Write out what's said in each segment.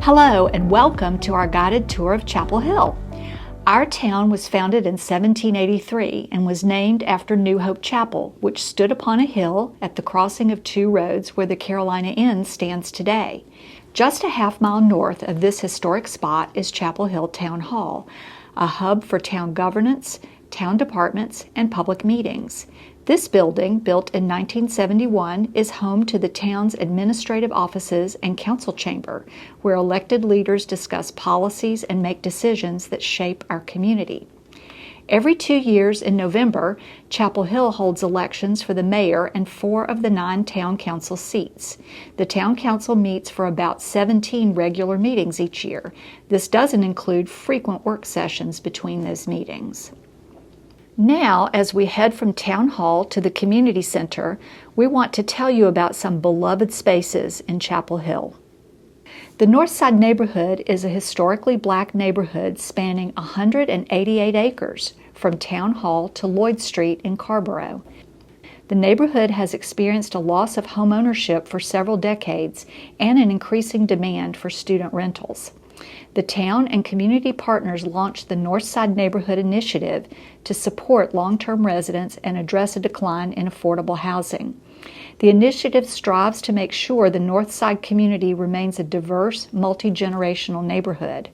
Hello and welcome to our guided tour of Chapel Hill. Our town was founded in 1783 and was named after New Hope Chapel, which stood upon a hill at the crossing of two roads where the Carolina Inn stands today. Just a half-mile north of this historic spot is Chapel Hill Town Hall, a hub for town governance, town departments, and public meetings. This building, built in 1971, is home to the town's administrative offices and council chamber, where elected leaders discuss policies and make decisions that shape our community. Every 2 years in November, Chapel Hill holds elections for the mayor and 4 of the 9 town council seats. The town council meets for about 17 regular meetings each year. This doesn't include frequent work sessions between those meetings. Now, as we head from Town Hall to the Community Center, we want to tell you about some beloved spaces in Chapel Hill. The Northside neighborhood is a historically black neighborhood spanning 188 acres from Town Hall to Lloyd Street in Carrboro. The neighborhood has experienced a loss of home ownership for several decades and an increasing demand for student rentals. The town and community partners launched the Northside Neighborhood Initiative to support long-term residents and address a decline in affordable housing. The initiative strives to make sure the Northside community remains a diverse, multi-generational neighborhood.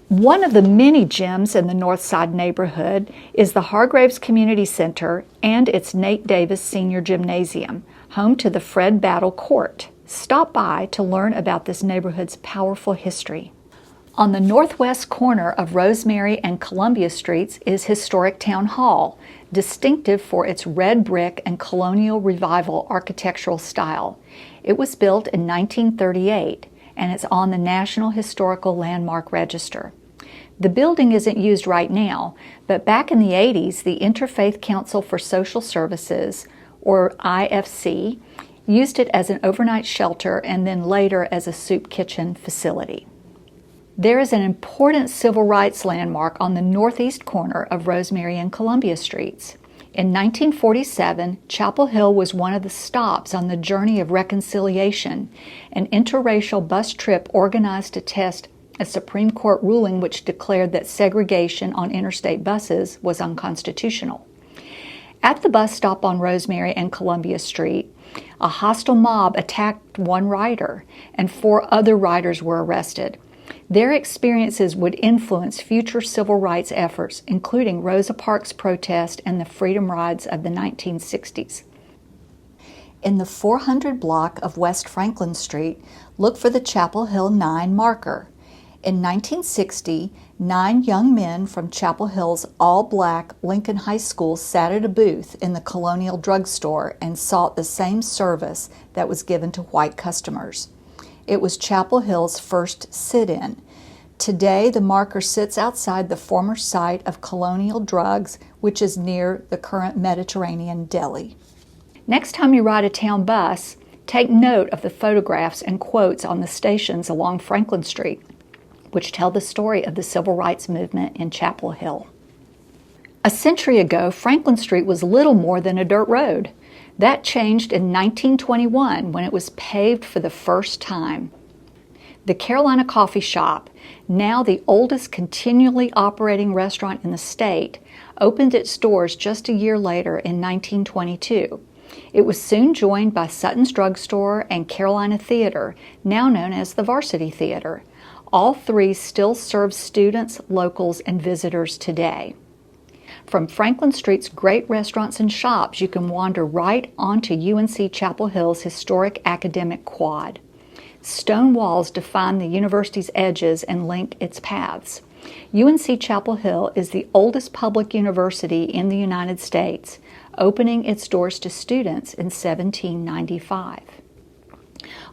One of the many gems in the Northside neighborhood is the Hargraves Community Center and its Nate Davis Senior Gymnasium, home to the Fred Battle Court. Stop by to learn about this neighborhood's powerful history. On the northwest corner of Rosemary and Columbia Streets is historic Town Hall, distinctive for its red brick and colonial revival architectural style. It was built in 1938 and it's on the National Historical Landmark Register. The building isn't used right now, but back in the 80s, the Interfaith Council for Social Services, or IFC, used it as an overnight shelter and then later as a soup kitchen facility. There is an important civil rights landmark on the northeast corner of Rosemary and Columbia Streets. In 1947, Chapel Hill was one of the stops on the Journey of Reconciliation, an interracial bus trip organized to test a Supreme Court ruling which declared that segregation on interstate buses was unconstitutional. At the bus stop on Rosemary and Columbia Street, a hostile mob attacked one rider, and 4 other riders were arrested. Their experiences would influence future civil rights efforts, including Rosa Parks' protest and the Freedom Rides of the 1960s. In the 400 block of West Franklin Street, look for the Chapel Hill 9 marker. In 1960, 9 young men from Chapel Hill's all-black Lincoln High School sat at a booth in the Colonial Drugstore and sought the same service that was given to white customers. It was Chapel Hill's first sit-in. Today, the marker sits outside the former site of Colonial Drugs, which is near the current Mediterranean Deli. Next time you ride a town bus, take note of the photographs and quotes on the stations along Franklin Street, which tell the story of the civil rights movement in Chapel Hill. A century ago, Franklin Street was little more than a dirt road. That changed in 1921 when it was paved for the first time. The Carolina Coffee Shop, now the oldest continually operating restaurant in the state, opened its doors just a year later in 1922. It was soon joined by Sutton's Drugstore and Carolina Theater, now known as the Varsity Theater. All 3 still serve students, locals, and visitors today. From Franklin Street's great restaurants and shops, you can wander right onto UNC Chapel Hill's historic academic quad. Stone walls define the university's edges and link its paths. UNC Chapel Hill is the oldest public university in the United States, opening its doors to students in 1795.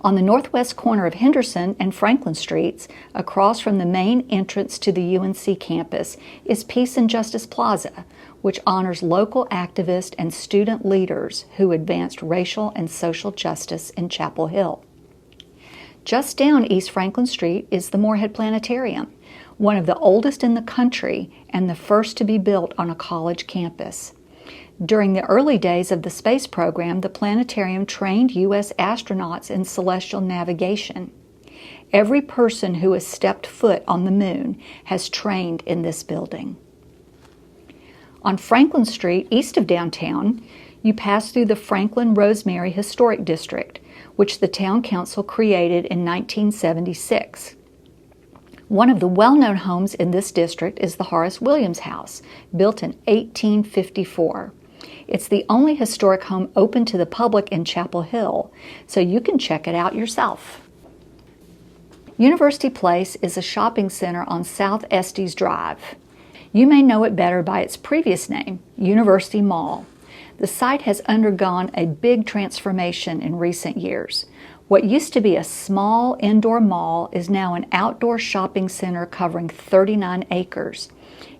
On the northwest corner of Henderson and Franklin Streets, across from the main entrance to the UNC campus, is Peace and Justice Plaza, which honors local activists and student leaders who advanced racial and social justice in Chapel Hill. Just down East Franklin Street is the Moorhead Planetarium, one of the oldest in the country and the first to be built on a college campus. During the early days of the space program, the planetarium trained U.S. astronauts in celestial navigation. Every person who has stepped foot on the moon has trained in this building. On Franklin Street, east of downtown, you pass through the Franklin Rosemary Historic District, which the Town Council created in 1976. One of the well-known homes in this district is the Horace Williams House, built in 1854. It's the only historic home open to the public in Chapel Hill, so you can check it out yourself. University Place is a shopping center on South Estes Drive. You may know it better by its previous name, University Mall. The site has undergone a big transformation in recent years. What used to be a small indoor mall is now an outdoor shopping center covering 39 acres.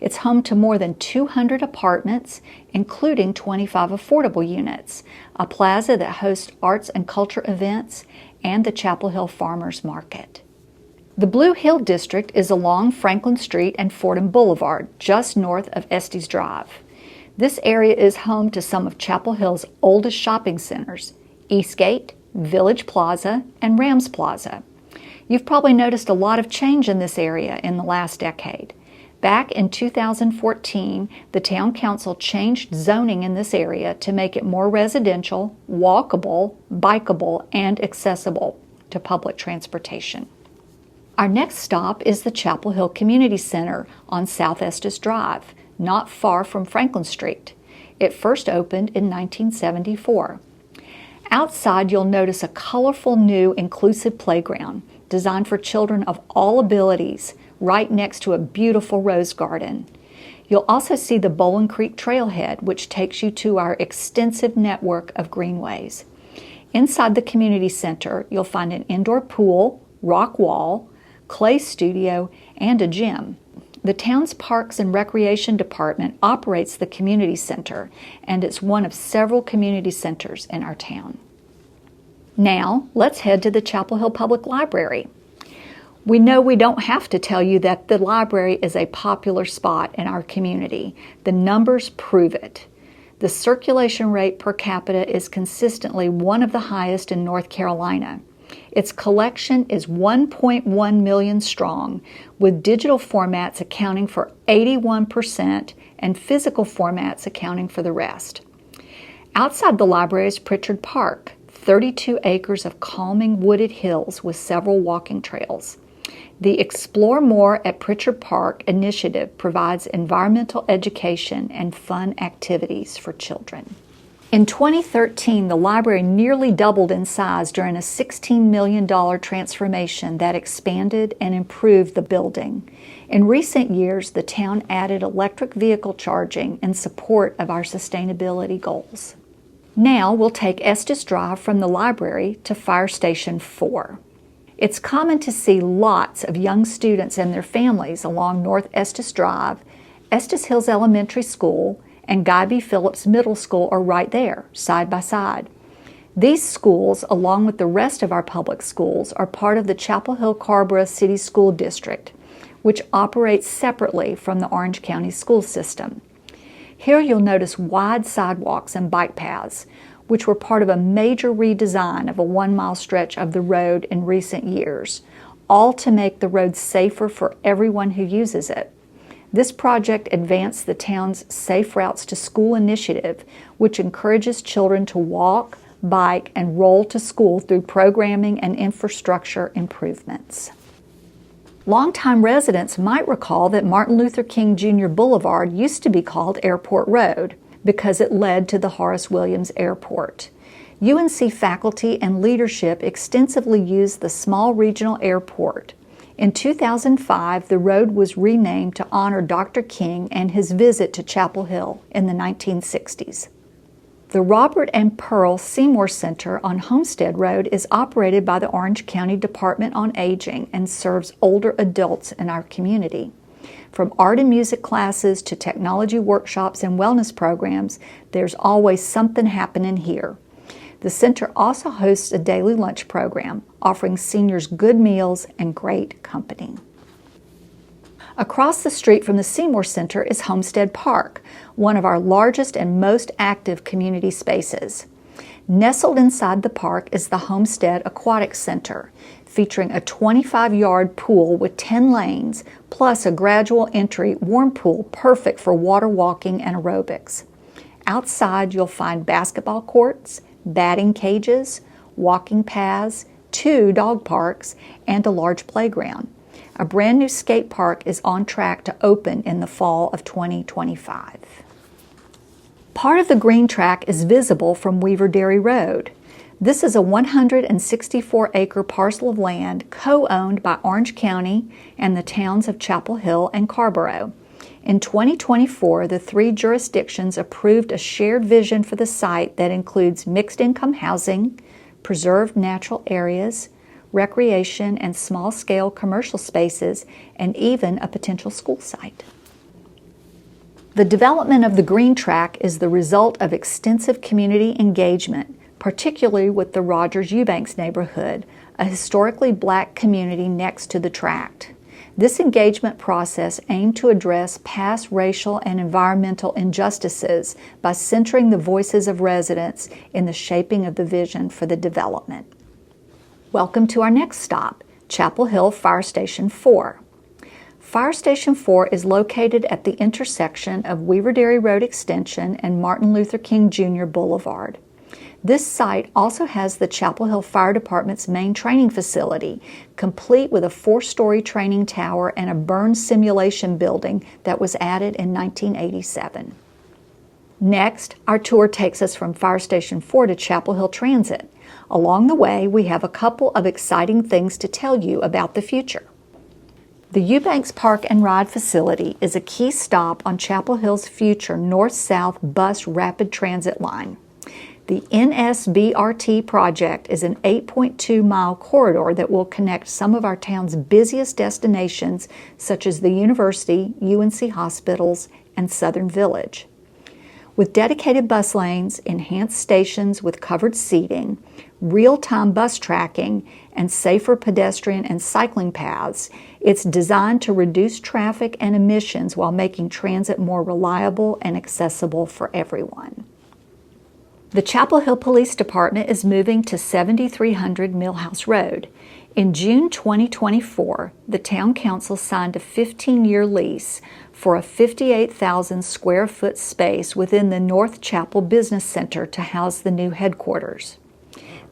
It's home to more than 200 apartments, including 25 affordable units, a plaza that hosts arts and culture events, and the Chapel Hill Farmers Market. The Blue Hill District is along Franklin Street and Fordham Boulevard, just north of Estes Drive. This area is home to some of Chapel Hill's oldest shopping centers, Eastgate, Village Plaza, and Rams Plaza. You've probably noticed a lot of change in this area in the last decade. Back in 2014, the Town Council changed zoning in this area to make it more residential, walkable, bikeable, and accessible to public transportation. Our next stop is the Chapel Hill Community Center on South Estes Drive, not far from Franklin Street. It first opened in 1974. Outside, you'll notice a colorful new inclusive playground designed for children of all abilities, right next to a beautiful rose garden. You'll also see the Bowling Creek Trailhead, which takes you to our extensive network of greenways. Inside the community center, you'll find an indoor pool, rock wall, clay studio, and a gym. The town's Parks and Recreation Department operates the community center, and it's one of several community centers in our town. Now, let's head to the Chapel Hill Public Library. We know we don't have to tell you that the library is a popular spot in our community. The numbers prove it. The circulation rate per capita is consistently one of the highest in North Carolina. Its collection is 1.1 million strong, with digital formats accounting for 81% and physical formats accounting for the rest. Outside the library is Pritchard Park, 32 acres of calming wooded hills with several walking trails. The Explore More at Pritchard Park initiative provides environmental education and fun activities for children. In 2013, the library nearly doubled in size during a $16 million transformation that expanded and improved the building. In recent years, the town added electric vehicle charging in support of our sustainability goals. Now we'll take Estes Drive from the library to Fire Station 4. It's common to see lots of young students and their families along North Estes Drive. Estes Hills Elementary School and Guy B. Phillips Middle School are right there, side by side. These schools, along with the rest of our public schools, are part of the Chapel Hill-Carrboro City School District, which operates separately from the Orange County school system. Here you'll notice wide sidewalks and bike paths, which were part of a major redesign of a 1-mile stretch of the road in recent years, all to make the road safer for everyone who uses it. This project advanced the town's Safe Routes to School initiative, which encourages children to walk, bike, and roll to school through programming and infrastructure improvements. Longtime residents might recall that Martin Luther King Jr. Boulevard used to be called Airport Road because it led to the Horace Williams Airport. UNC faculty and leadership extensively used the small regional airport. In 2005, the road was renamed to honor Dr. King and his visit to Chapel Hill in the 1960s. The Robert and Pearl Seymour Center on Homestead Road is operated by the Orange County Department on Aging and serves older adults in our community. From art and music classes to technology workshops and wellness programs, there's always something happening here. The center also hosts a daily lunch program, offering seniors good meals and great company. Across the street from the Seymour Center is Homestead Park, one of our largest and most active community spaces. Nestled inside the park is the Homestead Aquatic Center, featuring a 25-yard pool with 10 lanes, plus a gradual entry warm pool perfect for water walking and aerobics. Outside, you'll find basketball courts, batting cages, walking paths, 2 dog parks, and a large playground. A brand new skate park is on track to open in the fall of 2025. Part of the green track is visible from Weaver Dairy Road. This is a 164-acre parcel of land co-owned by Orange County and the towns of Chapel Hill and Carrboro. In 2024, the 3 jurisdictions approved a shared vision for the site that includes mixed-income housing, preserved natural areas, recreation and small-scale commercial spaces, and even a potential school site. The development of the green track is the result of extensive community engagement, particularly with the Rogers Eubanks neighborhood, a historically black community next to the tract. This engagement process aimed to address past racial and environmental injustices by centering the voices of residents in the shaping of the vision for the development. Welcome to our next stop, Chapel Hill Fire Station 4. Fire Station 4 is located at the intersection of Weaver Dairy Road Extension and Martin Luther King Jr. Boulevard. This site also has the Chapel Hill Fire Department's main training facility, complete with a 4-story training tower and a burn simulation building that was added in 1987. Next, our tour takes us from Fire Station 4 to Chapel Hill Transit. Along the way, we have a couple of exciting things to tell you about the future. The Eubanks Park and Ride facility is a key stop on Chapel Hill's future north-south bus rapid transit line. The NSBRT project is an 8.2-mile corridor that will connect some of our town's busiest destinations, such as the University, UNC Hospitals, and Southern Village. With dedicated bus lanes, enhanced stations with covered seating, real-time bus tracking, and safer pedestrian and cycling paths, it's designed to reduce traffic and emissions while making transit more reliable and accessible for everyone. The Chapel Hill Police Department is moving to 7300 Millhouse Road. In June 2024, the Town Council signed a 15-year lease for a 58,000 square foot space within the North Chapel Business Center to house the new headquarters.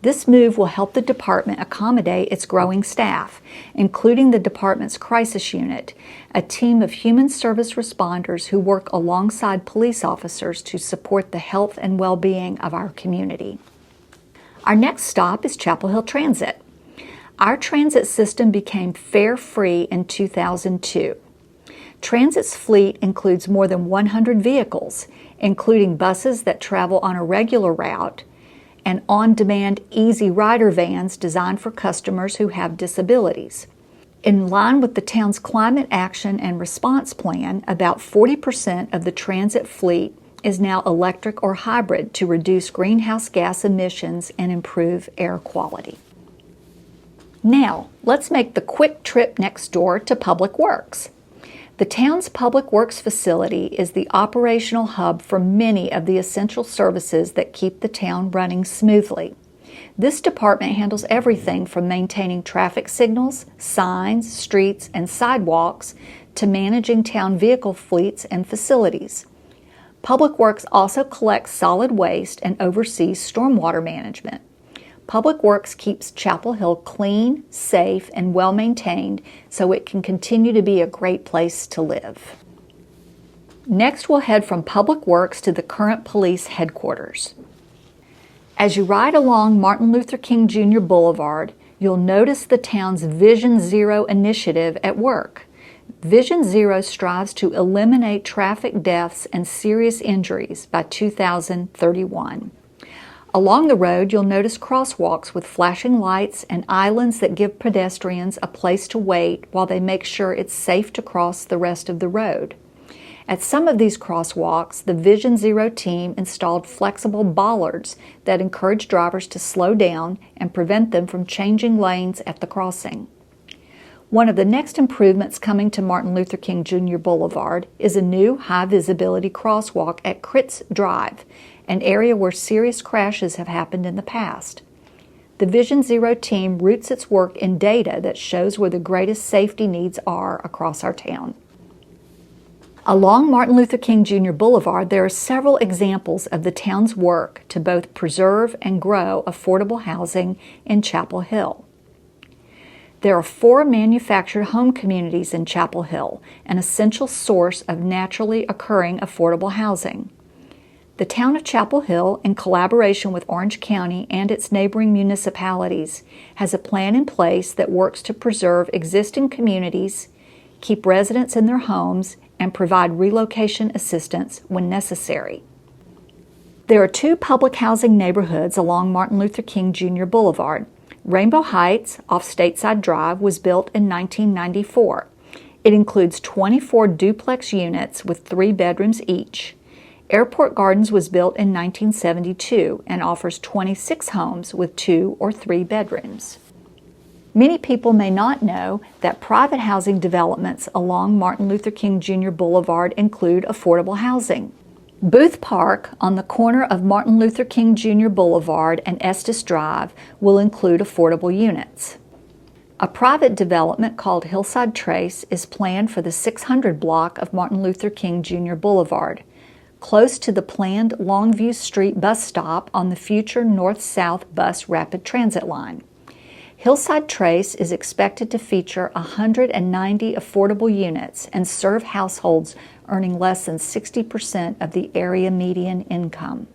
This move will help the department accommodate its growing staff, including the department's crisis unit, a team of human service responders who work alongside police officers to support the health and well-being of our community. Our next stop is Chapel Hill Transit. Our transit system became fare-free in 2002. Transit's fleet includes more than 100 vehicles, including buses that travel on a regular route, and on-demand Easy Rider vans designed for customers who have disabilities. In line with the town's climate action and response plan, about 40% of the transit fleet is now electric or hybrid to reduce greenhouse gas emissions and improve air quality. Now, let's make the quick trip next door to Public Works. The town's Public Works facility is the operational hub for many of the essential services that keep the town running smoothly. This department handles everything from maintaining traffic signals, signs, streets, and sidewalks to managing town vehicle fleets and facilities. Public Works also collects solid waste and oversees stormwater management. Public Works keeps Chapel Hill clean, safe, and well-maintained so it can continue to be a great place to live. Next, we'll head from Public Works to the current police headquarters. As you ride along Martin Luther King Jr. Boulevard, you'll notice the town's Vision Zero initiative at work. Vision Zero strives to eliminate traffic deaths and serious injuries by 2031. Along the road, you'll notice crosswalks with flashing lights and islands that give pedestrians a place to wait while they make sure it's safe to cross the rest of the road. At some of these crosswalks, the Vision Zero team installed flexible bollards that encourage drivers to slow down and prevent them from changing lanes at the crossing. One of the next improvements coming to Martin Luther King Jr. Boulevard is a new high-visibility crosswalk at Critz Drive, an area where serious crashes have happened in the past. The Vision Zero team roots its work in data that shows where the greatest safety needs are across our town. Along Martin Luther King Jr. Boulevard, there are several examples of the town's work to both preserve and grow affordable housing in Chapel Hill. There are 4 manufactured home communities in Chapel Hill, an essential source of naturally occurring affordable housing. The town of Chapel Hill, in collaboration with Orange County and its neighboring municipalities, has a plan in place that works to preserve existing communities, keep residents in their homes, and provide relocation assistance when necessary. There are 2 public housing neighborhoods along Martin Luther King Jr. Boulevard. Rainbow Heights, off Stateside Drive, was built in 1994. It includes 24 duplex units with 3 bedrooms each. Airport Gardens was built in 1972 and offers 26 homes with 2 or 3 bedrooms. Many people may not know that private housing developments along Martin Luther King Jr. Boulevard include affordable housing. Booth Park, on the corner of Martin Luther King Jr. Boulevard and Estes Drive, will include affordable units. A private development called Hillside Trace is planned for the 600 block of Martin Luther King Jr. Boulevard, close to the planned Longview Street bus stop on the future North-South Bus Rapid Transit line. Hillside Trace is expected to feature 190 affordable units and serve households earning less than 60% of the area median income.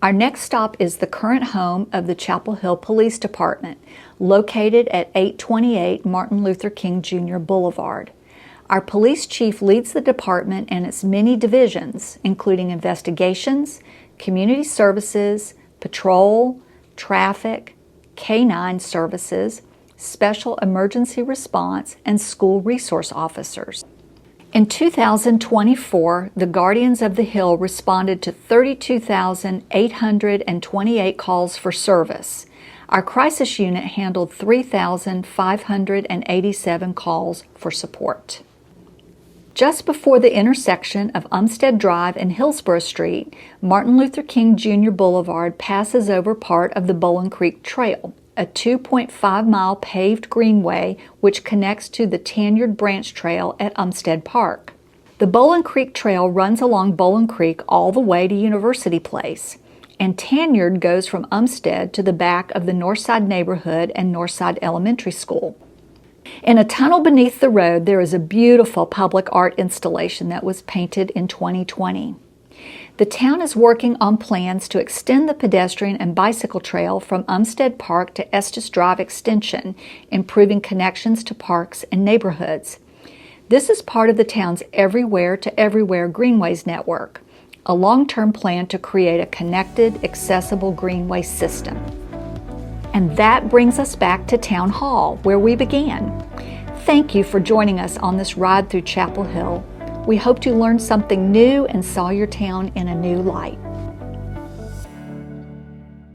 Our next stop is the current home of the Chapel Hill Police Department, located at 828 Martin Luther King Jr. Boulevard. Our police chief leads the department and its many divisions, including investigations, community services, patrol, traffic, K-9 services, special emergency response, and school resource officers. In 2024, the Guardians of the Hill responded to 32,828 calls for service. Our crisis unit handled 3,587 calls for support. Just before the intersection of Umstead Drive and Hillsborough Street, Martin Luther King Jr. Boulevard passes over part of the Bowling Creek Trail, a 2.5-mile paved greenway which connects to the Tanyard Branch Trail at Umstead Park. The Bowling Creek Trail runs along Bowling Creek all the way to University Place, and Tanyard goes from Umstead to the back of the Northside neighborhood and Northside Elementary School. In a tunnel beneath the road, there is a beautiful public art installation that was painted in 2020. The town is working on plans to extend the pedestrian and bicycle trail from Umstead Park to Estes Drive Extension, improving connections to parks and neighborhoods. This is part of the town's Everywhere to Everywhere Greenways network, a long-term plan to create a connected, accessible greenway system. And that brings us back to Town Hall, where we began. Thank you for joining us on this ride through Chapel Hill. We hoped you learned something new and saw your town in a new light.